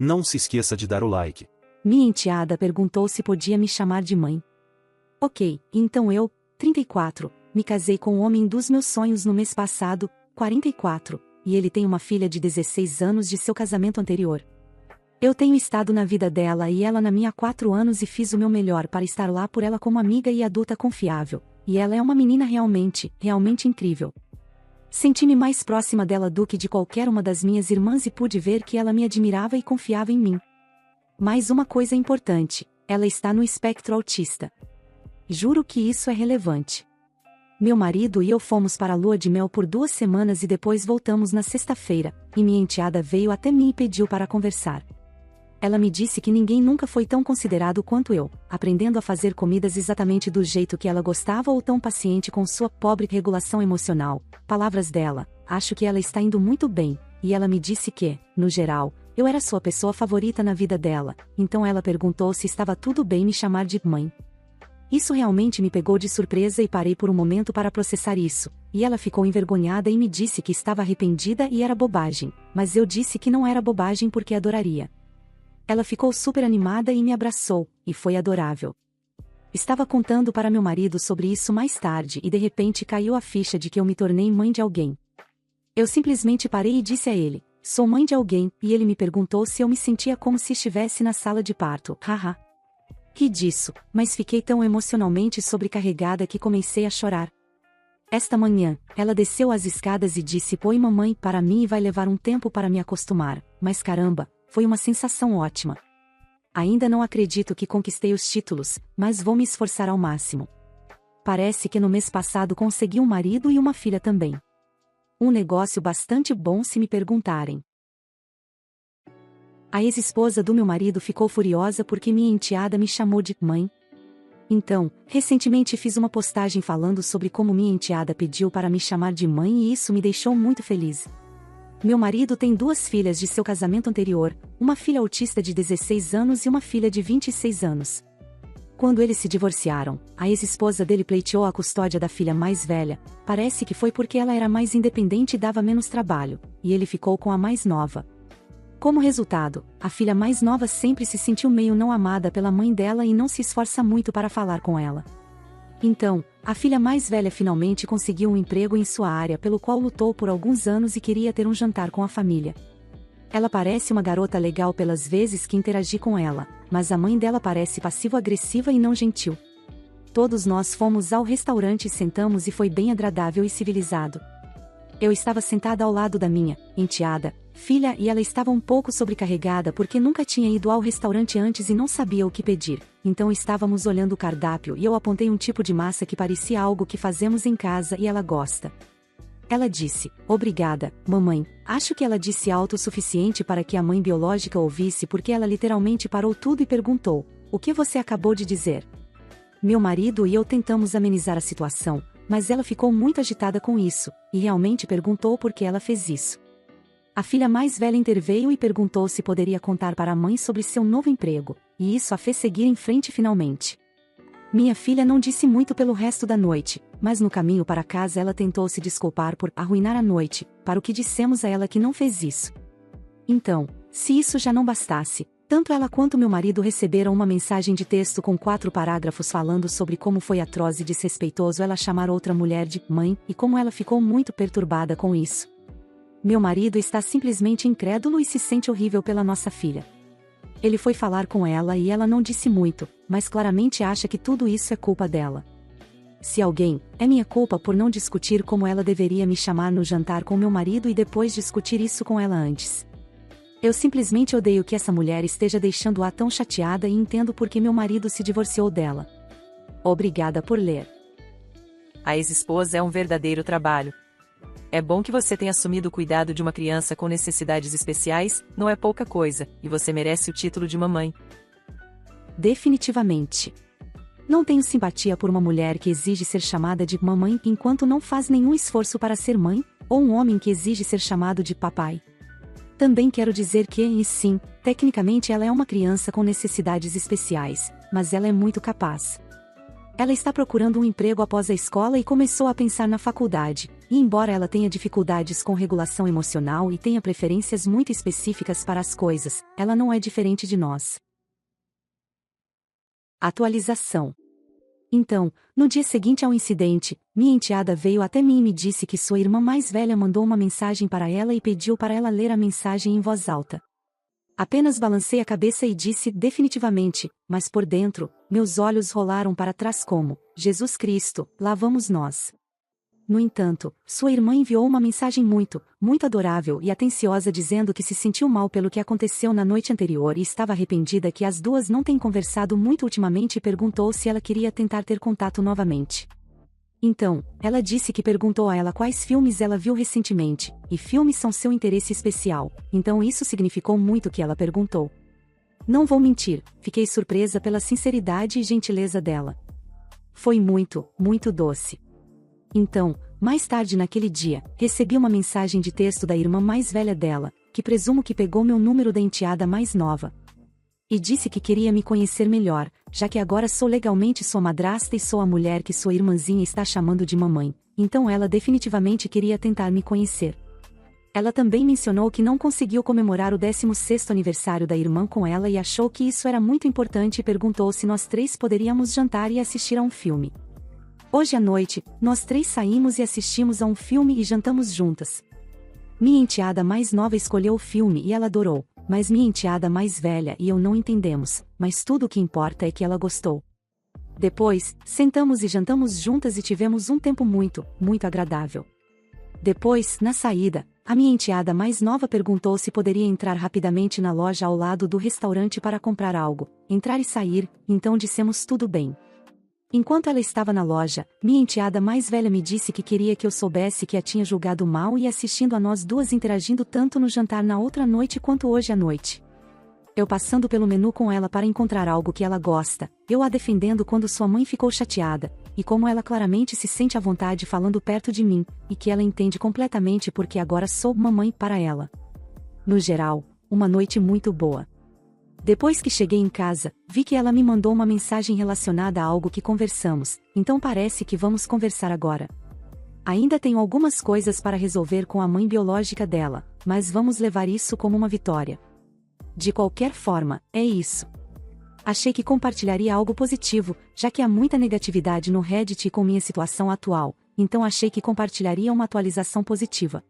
Não se esqueça de dar o like. Minha enteada perguntou se podia me chamar de mãe. Ok, então eu, 34, me casei com o homem dos meus sonhos no mês passado, 44, e ele tem uma filha de 16 anos de seu casamento anterior. Eu tenho estado na vida dela e ela na minha há 4 anos e fiz o meu melhor para estar lá por ela como amiga e adulta confiável, e ela é uma menina realmente incrível. Senti-me mais próxima dela do que de qualquer uma das minhas irmãs e pude ver que ela me admirava e confiava em mim. Mais uma coisa importante, ela está no espectro autista. Juro que isso é relevante. Meu marido e eu fomos para a lua de mel por 2 semanas e depois voltamos na sexta-feira, e minha enteada veio até mim e pediu para conversar. Ela me disse que ninguém nunca foi tão considerado quanto eu, aprendendo a fazer comidas exatamente do jeito que ela gostava ou tão paciente com sua pobre regulação emocional. Palavras dela, acho que ela está indo muito bem, e ela me disse que, no geral, eu era sua pessoa favorita na vida dela, então ela perguntou se estava tudo bem me chamar de mãe. Isso realmente me pegou de surpresa e parei por um momento para processar isso, e ela ficou envergonhada e me disse que estava arrependida e era bobagem, mas eu disse que não era bobagem porque adoraria. Ela ficou super animada e me abraçou, e foi adorável. Estava contando para meu marido sobre isso mais tarde e de repente caiu a ficha de que eu me tornei mãe de alguém. Eu simplesmente parei e disse a ele, sou mãe de alguém, e ele me perguntou se eu me sentia como se estivesse na sala de parto, haha. Ri disso, mas fiquei tão emocionalmente sobrecarregada que comecei a chorar. Esta manhã, ela desceu as escadas e disse oi mamãe para mim e vai levar um tempo para me acostumar, mas caramba, foi uma sensação ótima. Ainda não acredito que conquistei os títulos, mas vou me esforçar ao máximo. Parece que no mês passado consegui um marido e uma filha também. Um negócio bastante bom se me perguntarem. A ex-esposa do meu marido ficou furiosa porque minha enteada me chamou de mãe. Então, recentemente fiz uma postagem falando sobre como minha enteada pediu para me chamar de mãe e isso me deixou muito feliz. Meu marido tem 2 filhas de seu casamento anterior, uma filha autista de 16 anos e uma filha de 26 anos. Quando eles se divorciaram, a ex-esposa dele pleiteou a custódia da filha mais velha, parece que foi porque ela era mais independente e dava menos trabalho, e ele ficou com a mais nova. Como resultado, a filha mais nova sempre se sentiu meio não amada pela mãe dela e não se esforça muito para falar com ela. Então, a filha mais velha finalmente conseguiu um emprego em sua área pelo qual lutou por alguns anos e queria ter um jantar com a família. Ela parece uma garota legal pelas vezes que interagi com ela, mas a mãe dela parece passivo-agressiva e não gentil. Todos nós fomos ao restaurante e sentamos e foi bem agradável e civilizado. Eu estava sentada ao lado da minha enteada, filha e ela estava um pouco sobrecarregada porque nunca tinha ido ao restaurante antes e não sabia o que pedir, então estávamos olhando o cardápio e eu apontei um tipo de massa que parecia algo que fazemos em casa e ela gosta. Ela disse, obrigada, mamãe, acho que ela disse alto o suficiente para que a mãe biológica ouvisse porque ela literalmente parou tudo e perguntou, o que você acabou de dizer? Meu marido e eu tentamos amenizar a situação, mas ela ficou muito agitada com isso, e realmente perguntou por que ela fez isso. A filha mais velha interveio e perguntou se poderia contar para a mãe sobre seu novo emprego, e isso a fez seguir em frente finalmente. Minha filha não disse muito pelo resto da noite, mas no caminho para casa ela tentou se desculpar por arruinar a noite, para o que dissemos a ela que não fez isso. Então, se isso já não bastasse, tanto ela quanto meu marido receberam uma mensagem de texto com 4 parágrafos falando sobre como foi atroz e desrespeitoso ela chamar outra mulher de mãe, e como ela ficou muito perturbada com isso. Meu marido está simplesmente incrédulo e se sente horrível pela nossa filha. Ele foi falar com ela e ela não disse muito, mas claramente acha que tudo isso é culpa dela. Se alguém, é minha culpa por não discutir como ela deveria me chamar no jantar com meu marido e depois discutir isso com ela antes. Eu simplesmente odeio que essa mulher esteja deixando-a tão chateada e entendo por que meu marido se divorciou dela. Obrigada por ler. A ex-esposa é um verdadeiro trabalho. É bom que você tenha assumido o cuidado de uma criança com necessidades especiais, não é pouca coisa, e você merece o título de mamãe. Definitivamente. Não tenho simpatia por uma mulher que exige ser chamada de mamãe enquanto não faz nenhum esforço para ser mãe, ou um homem que exige ser chamado de papai. Também quero dizer que, e sim, tecnicamente ela é uma criança com necessidades especiais, mas ela é muito capaz. Ela está procurando um emprego após a escola e começou a pensar na faculdade, e embora ela tenha dificuldades com regulação emocional e tenha preferências muito específicas para as coisas, ela não é diferente de nós. Atualização. Então, no dia seguinte ao incidente, minha enteada veio até mim e me disse que sua irmã mais velha mandou uma mensagem para ela e pediu para ela ler a mensagem em voz alta. Apenas balancei a cabeça e disse definitivamente, mas por dentro, meus olhos rolaram para trás como, Jesus Cristo, lá vamos nós. No entanto, sua irmã enviou uma mensagem muito adorável e atenciosa dizendo que se sentiu mal pelo que aconteceu na noite anterior e estava arrependida que as duas não têm conversado muito ultimamente e perguntou se ela queria tentar ter contato novamente. Então, ela disse que perguntou a ela quais filmes ela viu recentemente, e filmes são seu interesse especial, então isso significou muito que ela perguntou. Não vou mentir, fiquei surpresa pela sinceridade e gentileza dela. Foi muito doce. Então, mais tarde naquele dia, recebi uma mensagem de texto da irmã mais velha dela, que presumo que pegou meu número da enteada mais nova. E disse que queria me conhecer melhor, já que agora sou legalmente sua madrasta e sou a mulher que sua irmãzinha está chamando de mamãe, então ela definitivamente queria tentar me conhecer. Ela também mencionou que não conseguiu comemorar o 16º aniversário da irmã com ela e achou que isso era muito importante e perguntou se nós três poderíamos jantar e assistir a um filme. Hoje à noite, nós três saímos e assistimos a um filme e jantamos juntas. Minha enteada mais nova escolheu o filme e ela adorou, mas minha enteada mais velha e eu não entendemos, mas tudo o que importa é que ela gostou. Depois, sentamos e jantamos juntas e tivemos um tempo muito agradável. Depois, na saída, a minha enteada mais nova perguntou se poderia entrar rapidamente na loja ao lado do restaurante para comprar algo, entrar e sair, então dissemos tudo bem. Enquanto ela estava na loja, minha enteada mais velha me disse que queria que eu soubesse que a tinha julgado mal e assistindo a nós duas interagindo tanto no jantar na outra noite quanto hoje à noite. Eu passando pelo menu com ela para encontrar algo que ela gosta, eu a defendendo quando sua mãe ficou chateada, e como ela claramente se sente à vontade falando perto de mim, e que ela entende completamente porque agora sou mamãe para ela. No geral, uma noite muito boa. Depois que cheguei em casa, vi que ela me mandou uma mensagem relacionada a algo que conversamos, então parece que vamos conversar agora. Ainda tenho algumas coisas para resolver com a mãe biológica dela, mas vamos levar isso como uma vitória. De qualquer forma, é isso. Achei que compartilharia algo positivo, já que há muita negatividade no Reddit com minha situação atual, então achei que compartilharia uma atualização positiva.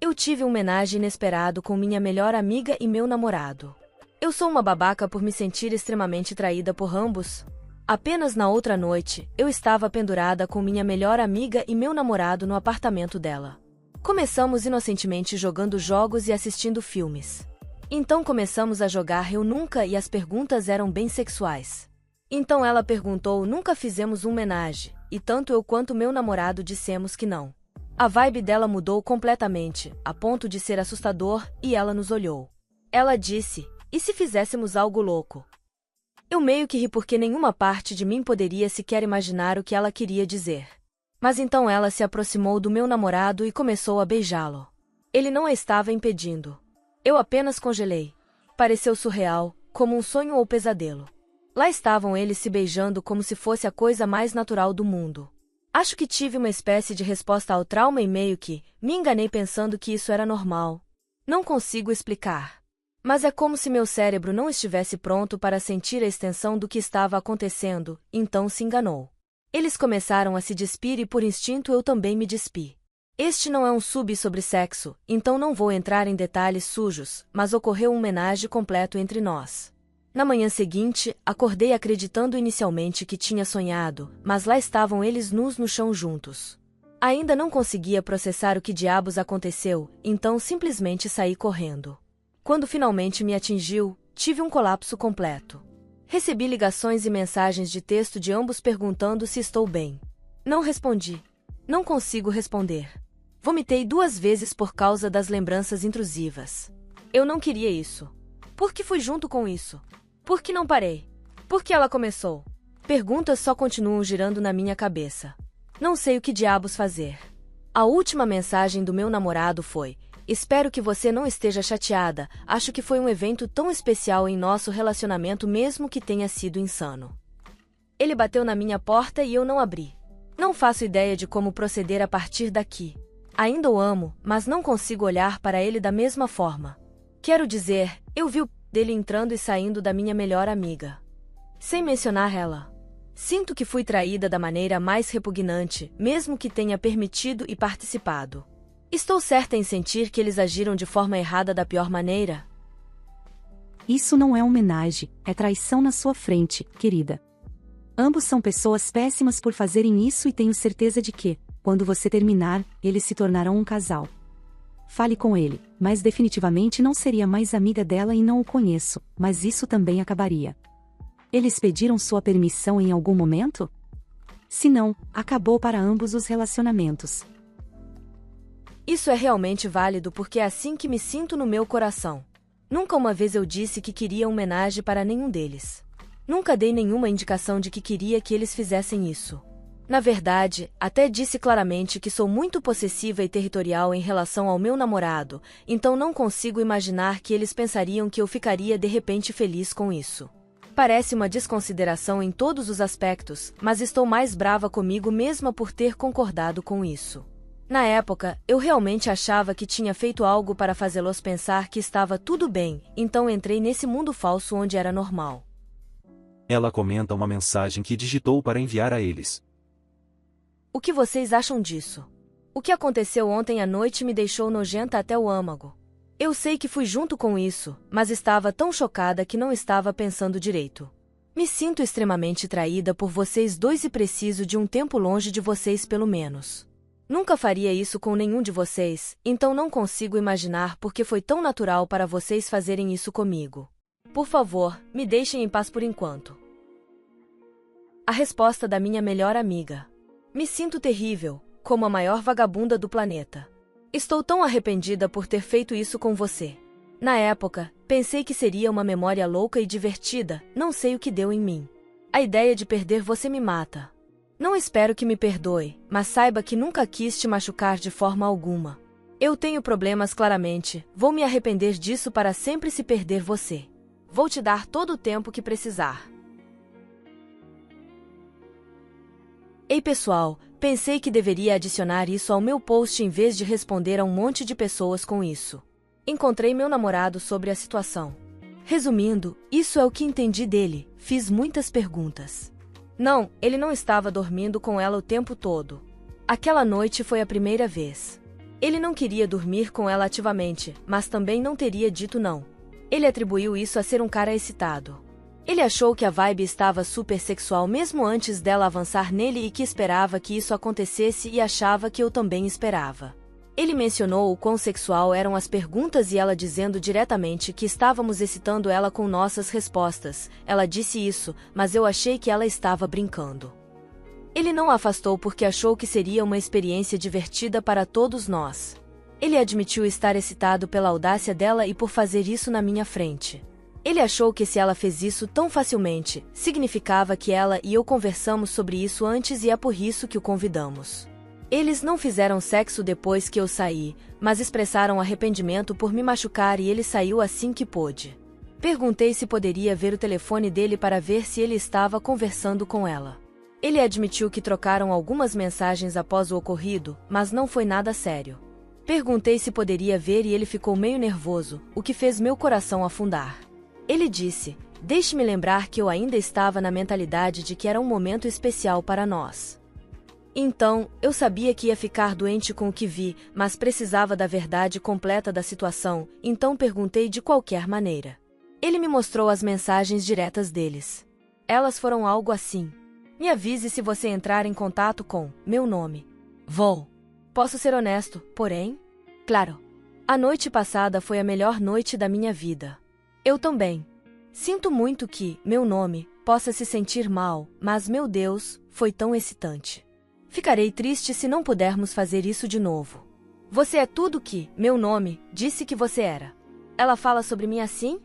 Eu tive um homenagem inesperado com minha melhor amiga e meu namorado. Eu sou uma babaca por me sentir extremamente traída por ambos. Apenas na outra noite, eu estava pendurada com minha melhor amiga e meu namorado no apartamento dela. Começamos inocentemente jogando jogos e assistindo filmes. Então começamos a jogar Eu Nunca e as perguntas eram bem sexuais. Então ela perguntou, nunca fizemos um homenagem, e tanto eu quanto meu namorado dissemos que não. A vibe dela mudou completamente, a ponto de ser assustador, e ela nos olhou. Ela disse, e se fizéssemos algo louco? Eu meio que ri porque nenhuma parte de mim poderia sequer imaginar o que ela queria dizer. Mas então ela se aproximou do meu namorado e começou a beijá-lo. Ele não a estava impedindo. Eu apenas congelei. Pareceu surreal, como um sonho ou pesadelo. Lá estavam eles se beijando como se fosse a coisa mais natural do mundo. Acho que tive uma espécie de resposta ao trauma e meio que me enganei pensando que isso era normal. Não consigo explicar. Mas é como se meu cérebro não estivesse pronto para sentir a extensão do que estava acontecendo, então se enganou. Eles começaram a se despir e por instinto eu também me despi. Este não é um sub sobre sexo, então não vou entrar em detalhes sujos, mas ocorreu um homenagem completo entre nós. Na manhã seguinte, acordei acreditando inicialmente que tinha sonhado, mas lá estavam eles nus no chão juntos. Ainda não conseguia processar o que diabos aconteceu, então simplesmente saí correndo. Quando finalmente me atingiu, tive um colapso completo. Recebi ligações e mensagens de texto de ambos perguntando se estou bem. Não respondi. Não consigo responder. Vomitei 2 vezes por causa das lembranças intrusivas. Eu não queria isso. Por que fui junto com isso? Por que não parei? Por que ela começou? Perguntas só continuam girando na minha cabeça. Não sei o que diabos fazer. A última mensagem do meu namorado foi: espero que você não esteja chateada, acho que foi um evento tão especial em nosso relacionamento mesmo que tenha sido insano. Ele bateu na minha porta e eu não abri. Não faço ideia de como proceder a partir daqui. Ainda o amo, mas não consigo olhar para ele da mesma forma. Quero dizer, eu vi o dele entrando e saindo da minha melhor amiga. Sem mencionar ela. Sinto que fui traída da maneira mais repugnante, mesmo que tenha permitido e participado. Estou certa em sentir que eles agiram de forma errada da pior maneira? Isso não é homenagem, é traição na sua frente, querida. Ambos são pessoas péssimas por fazerem isso e tenho certeza de que, quando você terminar, eles se tornarão um casal. Fale com ele, mas definitivamente não seria mais amiga dela e não o conheço, mas isso também acabaria. Eles pediram sua permissão em algum momento? Se não, acabou para ambos os relacionamentos. Isso é realmente válido porque é assim que me sinto no meu coração. Nunca uma vez eu disse que queria homenagem para nenhum deles. Nunca dei nenhuma indicação de que queria que eles fizessem isso. Na verdade, até disse claramente que sou muito possessiva e territorial em relação ao meu namorado, então não consigo imaginar que eles pensariam que eu ficaria de repente feliz com isso. Parece uma desconsideração em todos os aspectos, mas estou mais brava comigo mesma por ter concordado com isso. Na época, eu realmente achava que tinha feito algo para fazê-los pensar que estava tudo bem, então entrei nesse mundo falso onde era normal. Ela comenta uma mensagem que digitou para enviar a eles. O que vocês acham disso? O que aconteceu ontem à noite me deixou nojenta até o âmago. Eu sei que fui junto com isso, mas estava tão chocada que não estava pensando direito. Me sinto extremamente traída por vocês dois e preciso de um tempo longe de vocês pelo menos. Nunca faria isso com nenhum de vocês, então não consigo imaginar por que foi tão natural para vocês fazerem isso comigo. Por favor, me deixem em paz por enquanto. A resposta da minha melhor amiga. Me sinto terrível, como a maior vagabunda do planeta. Estou tão arrependida por ter feito isso com você. Na época, pensei que seria uma memória louca e divertida, não sei o que deu em mim. A ideia de perder você me mata. Não espero que me perdoe, mas saiba que nunca quis te machucar de forma alguma. Eu tenho problemas claramente, vou me arrepender disso para sempre se perder você. Vou te dar todo o tempo que precisar. Ei pessoal, pensei que deveria adicionar isso ao meu post em vez de responder a um monte de pessoas com isso. Encontrei meu namorado sobre a situação. Resumindo, isso é o que entendi dele, fiz muitas perguntas. Não, ele não estava dormindo com ela o tempo todo. Aquela noite foi a primeira vez. Ele não queria dormir com ela ativamente, mas também não teria dito não. Ele atribuiu isso a ser um cara excitado. Ele achou que a vibe estava super sexual mesmo antes dela avançar nele e que esperava que isso acontecesse e achava que eu também esperava. Ele mencionou o quão sexual eram as perguntas e ela dizendo diretamente que estávamos excitando ela com nossas respostas. Ela disse isso, mas eu achei que ela estava brincando. Ele não a afastou porque achou que seria uma experiência divertida para todos nós. Ele admitiu estar excitado pela audácia dela e por fazer isso na minha frente. Ele achou que se ela fez isso tão facilmente, significava que ela e eu conversamos sobre isso antes e é por isso que o convidamos. Eles não fizeram sexo depois que eu saí, mas expressaram arrependimento por me machucar e ele saiu assim que pôde. Perguntei se poderia ver o telefone dele para ver se ele estava conversando com ela. Ele admitiu que trocaram algumas mensagens após o ocorrido, mas não foi nada sério. Perguntei se poderia ver e ele ficou meio nervoso, o que fez meu coração afundar. Ele disse, deixe-me lembrar que eu ainda estava na mentalidade de que era um momento especial para nós. Então, eu sabia que ia ficar doente com o que vi, mas precisava da verdade completa da situação, então perguntei de qualquer maneira. Ele me mostrou as mensagens diretas deles. Elas foram algo assim. Me avise se você entrar em contato com meu nome. Vou. Posso ser honesto, porém? Claro. A noite passada foi a melhor noite da minha vida. Eu também. Sinto muito que, meu nome, possa se sentir mal, mas meu Deus, foi tão excitante. Ficarei triste se não pudermos fazer isso de novo. Você é tudo que, meu nome, disse que você era. Ela fala sobre mim assim?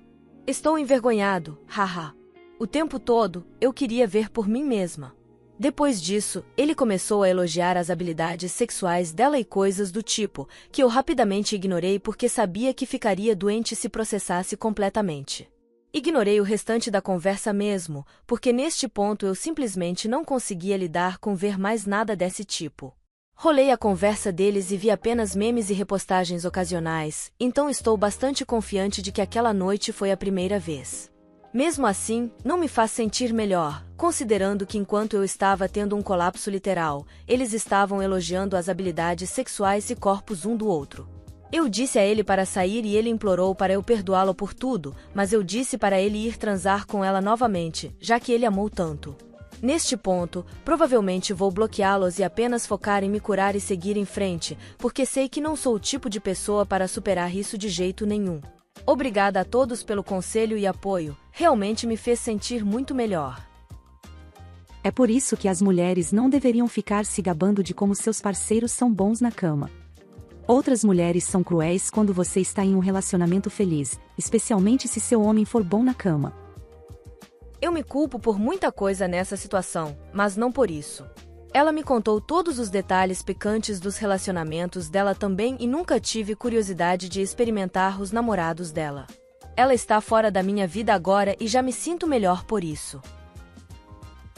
Estou envergonhado, haha. O tempo todo, eu queria ver por mim mesma. Depois disso, ele começou a elogiar as habilidades sexuais dela e coisas do tipo, que eu rapidamente ignorei porque sabia que ficaria doente se processasse completamente. Ignorei o restante da conversa mesmo, porque neste ponto eu simplesmente não conseguia lidar com ver mais nada desse tipo. Rolei a conversa deles e vi apenas memes e repostagens ocasionais, então estou bastante confiante de que aquela noite foi a primeira vez. Mesmo assim, não me faz sentir melhor, considerando que enquanto eu estava tendo um colapso literal, eles estavam elogiando as habilidades sexuais e corpos um do outro. Eu disse a ele para sair e ele implorou para eu perdoá-lo por tudo, mas eu disse para ele ir transar com ela novamente, já que ele amou tanto. Neste ponto, provavelmente vou bloqueá-los e apenas focar em me curar e seguir em frente, porque sei que não sou o tipo de pessoa para superar isso de jeito nenhum. Obrigada a todos pelo conselho e apoio, realmente me fez sentir muito melhor. É por isso que as mulheres não deveriam ficar se gabando de como seus parceiros são bons na cama. Outras mulheres são cruéis quando você está em um relacionamento feliz, especialmente se seu homem for bom na cama. Eu me culpo por muita coisa nessa situação, mas não por isso. Ela me contou todos os detalhes picantes dos relacionamentos dela também e nunca tive curiosidade de experimentar os namorados dela. Ela está fora da minha vida agora e já me sinto melhor por isso.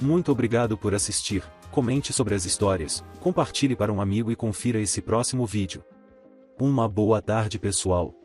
Muito obrigado por assistir, comente sobre as histórias, compartilhe para um amigo e confira esse próximo vídeo. Uma boa tarde pessoal.